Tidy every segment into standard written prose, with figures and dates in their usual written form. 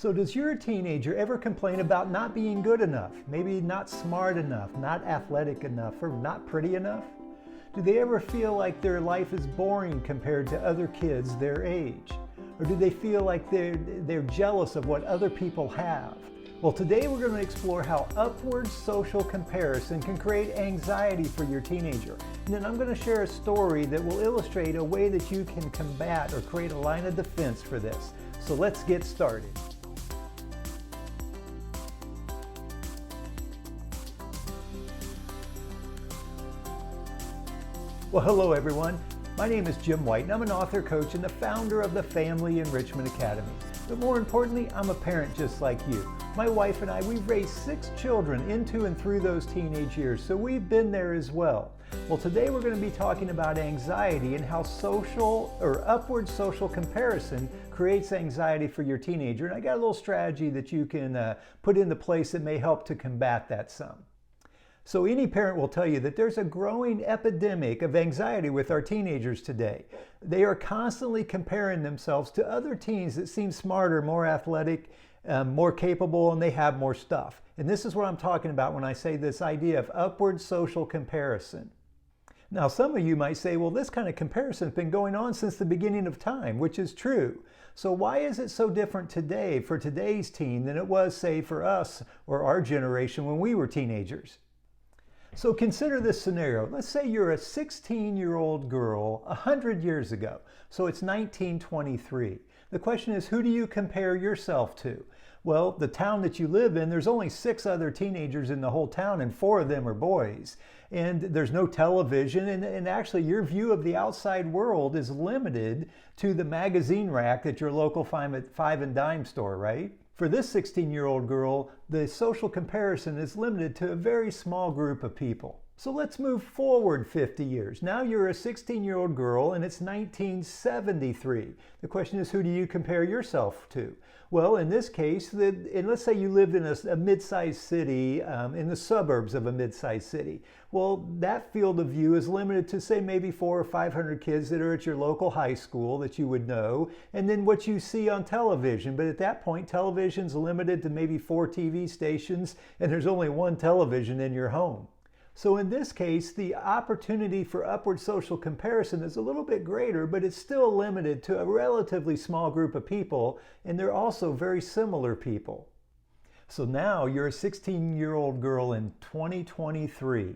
So does your teenager ever complain about not being good enough? Maybe not smart enough, not athletic enough, or not pretty enough? Do they ever feel like their life is boring compared to other kids their age? Or do they feel like they're jealous of what other people have? Well, today we're going to explore how upward social comparison can create anxiety for your teenager. And then I'm going to share a story that will illustrate a way that you can combat or create a line of defense for this. So let's get started. Well, hello everyone. My name is Jim White and I'm an author, coach, and the founder of the Family Enrichment Academy. But more importantly, I'm a parent just like you. My wife and I, we've raised 6 children into and through those teenage years, so we've been there as well. Well, today we're going to be talking about anxiety and how social or upward social comparison creates anxiety for your teenager. And I got a little strategy that you can put into place that may help to combat that some. So any parent will tell you that there's a growing epidemic of anxiety with our teenagers today. They are constantly comparing themselves to other teens that seem smarter, more athletic, more capable, and they have more stuff. And this is what I'm talking about when I say this idea of upward social comparison. Now, some of you might say, well, this kind of comparison has been going on since the beginning of time, which is true. So why is it so different today for today's teen than it was, say, for us or our generation when we were teenagers? So consider this scenario. Let's say you're a 16-year-old girl 100 years ago. So it's 1923. The question is, who do you compare yourself to? Well, the town that you live in, there's only 6 other teenagers in the whole town and 4 of them are boys. And there's no television and actually your view of the outside world is limited to the magazine rack at your local 5 and dime store, right? For this 16-year-old girl, the social comparison is limited to a very small group of people. So let's move forward 50 years. Now you're a 16-year-old girl and it's 1973. The question is, who do you compare yourself to? Well, in this case, and let's say you lived in a mid-sized city, in the suburbs of a mid-sized city. Well, that field of view is limited to, say, maybe 400 or 500 kids that are at your local high school that you would know, and then what you see on television. But at that point, television's limited to maybe 4 TV stations, and there's only 1 television in your home. So in this case, the opportunity for upward social comparison is a little bit greater, but it's still limited to a relatively small group of people, and they're also very similar people. So now you're a 16-year-old girl in 2023.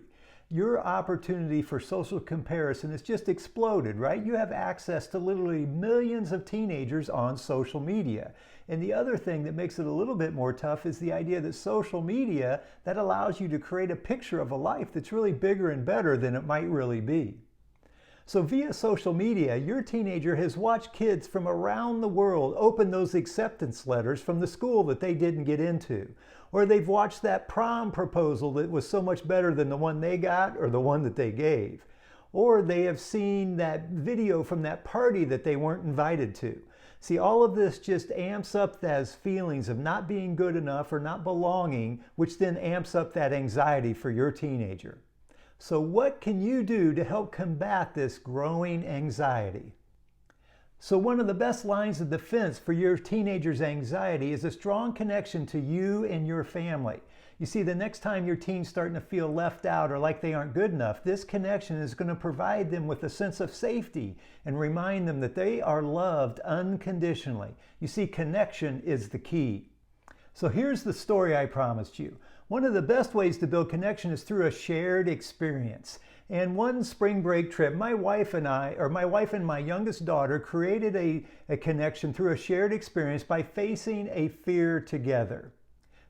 Your opportunity for social comparison has just exploded, right? You have access to literally millions of teenagers on social media. And the other thing that makes it a little bit more tough is the idea that social media, that allows you to create a picture of a life that's really bigger and better than it might really be. So via social media, your teenager has watched kids from around the world open those acceptance letters from the school that they didn't get into. Or they've watched that prom proposal that was so much better than the one they got or the one that they gave. Or they have seen that video from that party that they weren't invited to. See, all of this just amps up those feelings of not being good enough or not belonging, which then amps up that anxiety for your teenager. So what can you do to help combat this growing anxiety? So one of the best lines of defense for your teenager's anxiety is a strong connection to you and your family. You see, the next time your teen's starting to feel left out or like they aren't good enough, this connection is going to provide them with a sense of safety and remind them that they are loved unconditionally. You see, connection is the key. So here's the story I promised you. One of the best ways to build connection is through a shared experience. And one spring break trip, my wife and my youngest daughter created a connection through a shared experience by facing a fear together.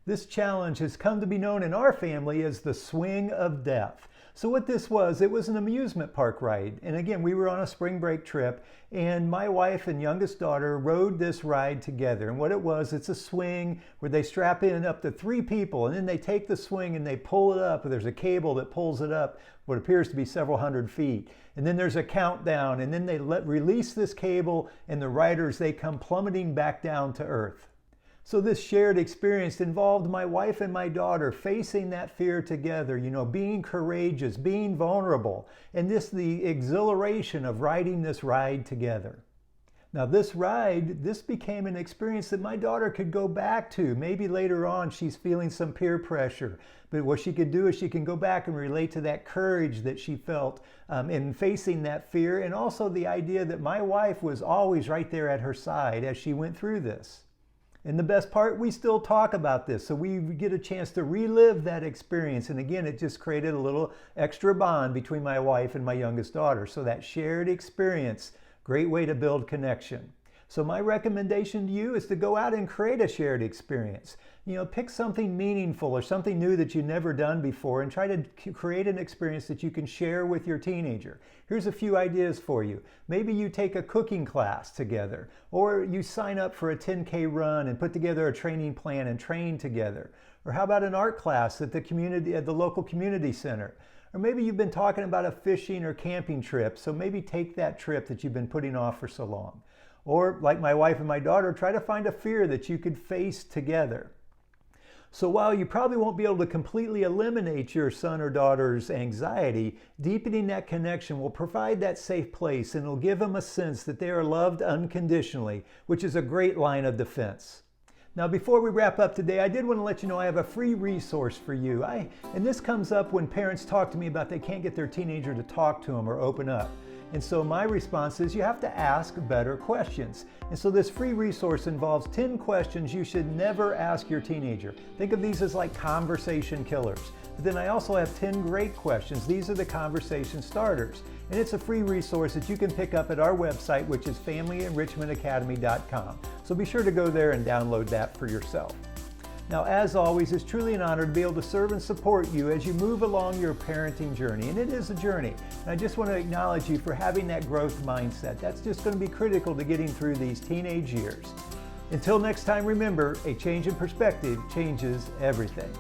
This challenge has come to be known in our family as the swing of death. So what this was, it was an amusement park ride. And again, we were on a spring break trip and my wife and youngest daughter rode this ride together. And what it was, it's a swing where they strap in up to 3 people and then they take the swing and they pull it up. There's a cable that pulls it up what appears to be several hundred feet. And then there's a countdown and then they release this cable and the riders, they come plummeting back down to earth. So this shared experience involved my wife and my daughter facing that fear together, being courageous, being vulnerable, and the exhilaration of riding this ride together. Now this became an experience that my daughter could go back to. Maybe later on she's feeling some peer pressure, but what she could do is she can go back and relate to that courage that she felt in facing that fear, and also the idea that my wife was always right there at her side as she went through this. And the best part, we still talk about this, so we get a chance to relive that experience. And again, it just created a little extra bond between my wife and my youngest daughter. So that shared experience, great way to build connection. So my recommendation to you is to go out and create a shared experience. Pick something meaningful or something new that you've never done before and try to create an experience that you can share with your teenager. Here's a few ideas for you. Maybe you take a cooking class together, or you sign up for a 10K run and put together a training plan and train together. Or how about an art class at the local community center? Or maybe you've been talking about a fishing or camping trip, so maybe take that trip that you've been putting off for so long. Or like my wife and my daughter, try to find a fear that you could face together. So while you probably won't be able to completely eliminate your son or daughter's anxiety, deepening that connection will provide that safe place and it'll give them a sense that they are loved unconditionally, which is a great line of defense. Now, before we wrap up today, I did want to let you know I have a free resource for you. And this comes up when parents talk to me about they can't get their teenager to talk to them or open up. And so my response is you have to ask better questions. And so this free resource involves 10 questions you should never ask your teenager. Think of these as like conversation killers. But then I also have 10 great questions. These are the conversation starters. And it's a free resource that you can pick up at our website, which is FamilyEnrichmentAcademy.com. So be sure to go there and download that for yourself. Now, as always, it's truly an honor to be able to serve and support you as you move along your parenting journey. And it is a journey. And I just want to acknowledge you for having that growth mindset. That's just going to be critical to getting through these teenage years. Until next time, remember, a change in perspective changes everything.